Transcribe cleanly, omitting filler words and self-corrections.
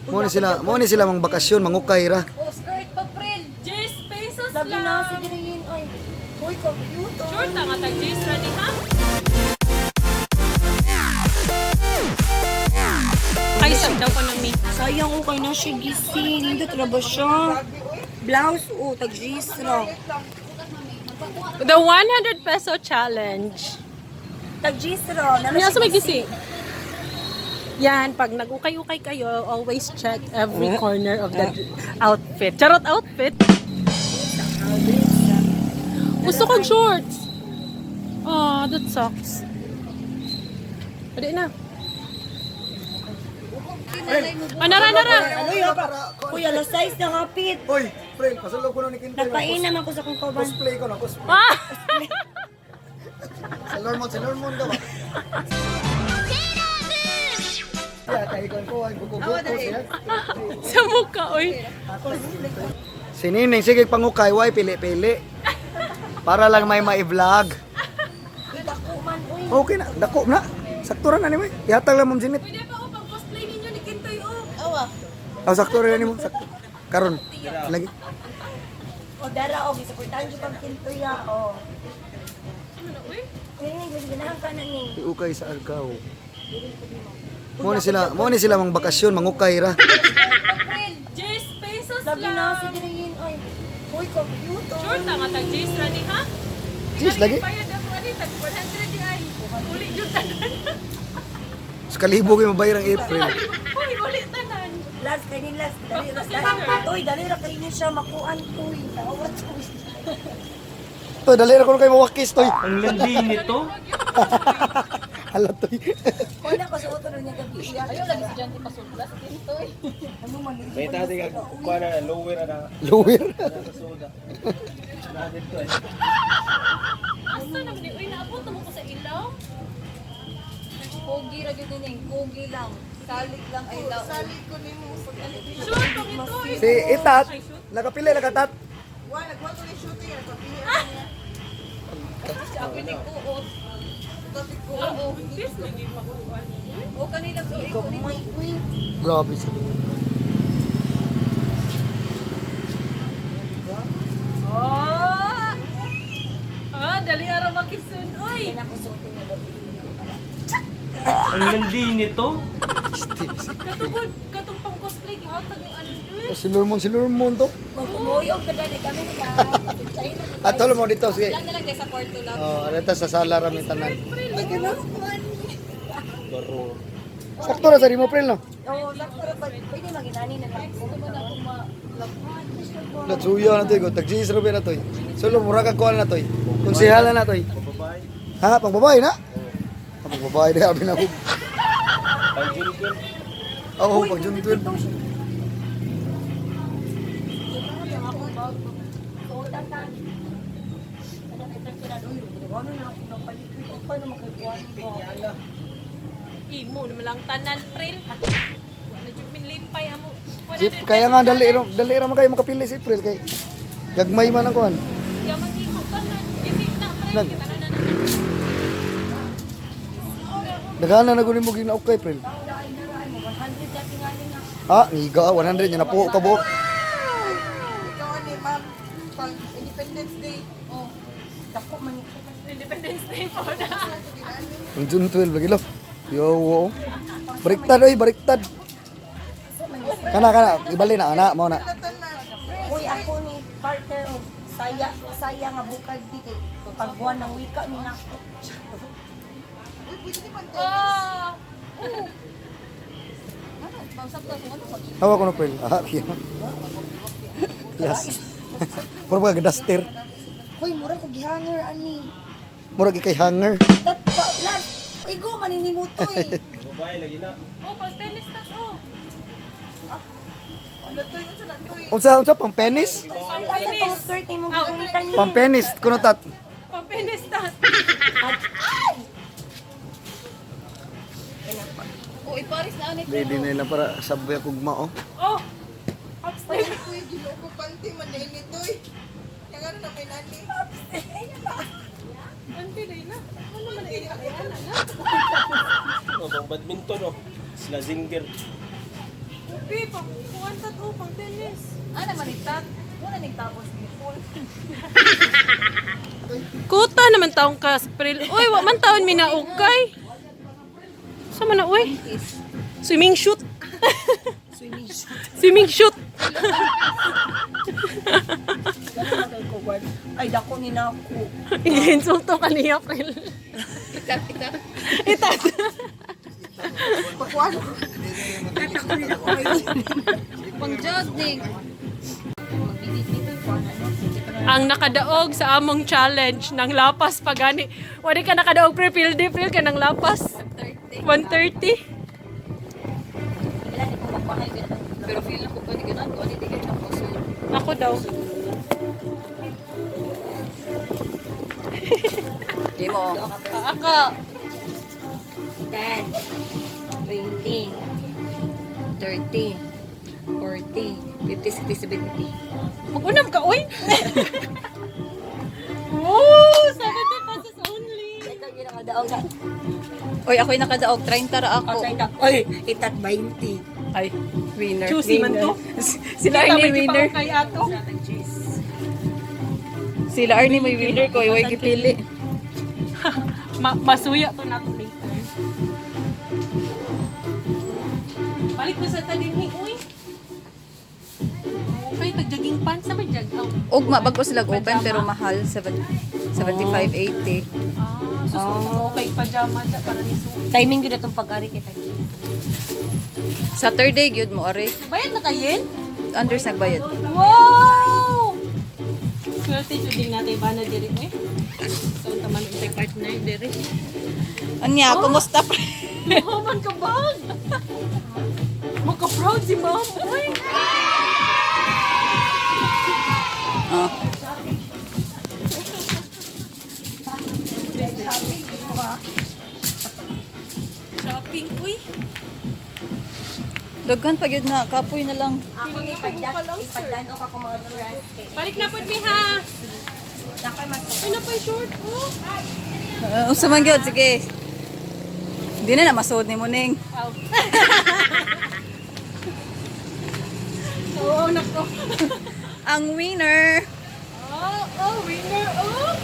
Mo ni sila mang bakasyon, mangukay ra. Oh, skirt pa, friend. 10 pesos Labi na si lang. Diriin. Ay, uy, computer. Short na nga tag 10 ready ha? Ay, daw ko nang Sayang ko kay na siya gising. Hindi ka ba siya? Blouse, tag-gis na. The 100 peso challenge. Tag-gis na. Ano sa may gising? Yan, pag nag-ukay-ukay kayo, always check every corner of the outfit. Charot outfit. Gusto kong shorts. Oh, that sucks. Pwede na. Nara. Ano yun pa? Kuya, alas 6 na kapit. Hoy, friend, pasulog ko ni Kintoy. Nagpainam ako sa kong kauban. Cosplay ko na, cosplay. Ah! Sa Lormon ka ba? Yeah, kaigan ko, ay buko-buko siya. Sa mukha, oy. Si Nining, sige pangukay, way pili-pili. Para lang may ma-vlog. Okay na, dako na. Sakturan na ni mo. Ihatag lang mong ginit. Pwede pa ako pang cosplay ninyo ni Kintoy, oh. Oh, sakturan na ni mo. Karon. Lagi. O, dara, o. Isuportahan siya pang kintuya, o. Ano na, uy? Ganahan ka na ni. Iukay sa Argao. Mo ni sila mang bakasyon, mangukay ra. 10 pesos Labi na si lang. Diriin. Ay, uy, computer. Short na nga tag 10 ready ha? Jeez, lagi. Bayad ako ani tag 100 di ay. Uli jud tanan. Sa kalibo kayo mabayar ang April. Uy, uli tanan. Last, kainin last. Dali, last. Uy, dali ra kainin siya. Makuan, uy. Nawat, uy. To, dali ra ko kayo mawakis, toy. Ang landi nito. Hala, toy. Kung na ko sa uto niya gabi. Ayaw lagi si Janty pasublas Kintoy. Ano man, May tati ka kuha na lower na Lower. sa soda. Na dito eh. Asa naman ni? Uy, naabot mo ko sa ilaw. Pogi ra gyud ning, pogi lang. Salik lang ay daw. Salik ko nimo sa Short pang ito. Si Itat, nakapili, nakatat. Ako ni kuot. Oo, yes lagi makuha. O kanila so ikaw ni uy. Grabe sa Oh! Dali ara makisun. Uy! Ang landi nito. Katubod, katong pang cosplay gihatag yung ano. Si Lormon to. Magkumuyog ka dali kami nila. At tolo mo dito, sige. Lang na lang sa kwarto lang. Oh, areta sa sala rami tanan. Baro. Sakto ra sa mo, April, no? Oo, sakto ra ba? Pwede maginani na lang. Gusto mo na akong malaghan. Natsuyo na toy, tag-jeans rubi na toy. Solo mura ka kuha na toy. Konsehala na toy. Babae. Ha, pang babae na? Pang babae na abi na ko. Pang Junior. Oo, pang June 12. Imo naman lang tanan, April. Wala jud min limpay amo. Sip, kaya nga dali ra man kayo makapili si April kay gagmay man ang kuan. Kaya mag-iko tanan. Isip na, April. Nag- Kita na na. Dagana na gunin mo ginaok kay April. Ah, ngiga 100 nya na po kabuok. Independence Day po na. Ang June 12 lagi lo. Yo, wo. Baliktad oy, baliktad. Kana, ibali na ana mo na. Uy, ako ni partner o saya nga bukag dito. Pagbuwan ng wika ni na. Oh! Hawa ko na April. Ah, yeah. Yes. Puro ba duster. Uy, mura ko gihanger ani. Murag kay hanger. Tat pa, lan. Igo maninimuto eh. Babae lagi na. Oh, pastelis na to. Unsa pang penis? Asa tong skirt ni mo gamitan ni. Pang penis kuno tat. Papinis na. Oh, iparis na anit. Ready na lang para sabay akong mao. Oh! Upstairs. Anti day na. Ano man ay ana na. Oh, pang badminton oh. Sila zinger. Uy, pang to, pang tennis. Ano man itat? Muna nagtapos ni Paul. Kuta naman taong ka, April. Uy, wa man taon minaugay. Sama na, uy. Swimming shoot. Swimming shoot. Swimming shoot. Ay, dako ni na ako. Insulto ka ni April. Itat. Pakuan. Dako ni ako. Pang jogging. Magbibit-bit ko ano. Ang nakadaog sa among challenge ng lapas pagani. Wala ka nakadaog pre-field ka ng lapas. 130. Pero feel na ko pa ni ganun. Kung ano di kayo ng puso. Ako daw. Di mo. Ako. 10, 20, 30, 40, 50, 60, 70. Mag-unam ka, uy! Woo! 70 pesos only! Ikaw yung nakadaog na. Oy, ako'y nakadaog 30 ra ako. Oy, itat 20. Ay, winner. Choosy man to. Sila Arnie winner. Kay ato. Sila Arnie may winner ko. Iway gipili. Masuya to na to later. Balik mo sa talinhi, uy. Okay, pag-jogging pants na may jag. Oh. Ugma, bago sila open pero mahal. 75, 80. So, okay, pajama dyan para ni Su. Timing yun itong pag-ari kita. Saturday, gyud mo, are. Bayad na kayin? Anders nagbayad. Wow! Swerte siya din natin ba na diri eh? So, taman yung tayo partner diri. Anya, kumusta pa? Mahaman ka bag! Magka-proud si ma'am. Uy! Ah. Shopping, uy! Daghan pa gyud na, kapoy na lang. Ako ni ipagdano ka kung mga dress. Balik na po mi ha! Nakay mas. Ano pa yung short? Oh! Unsa man gyud, sige. Di na masud ni mo ning. Ow. Oo, nako. Ang winner. Oh, winner. Oh!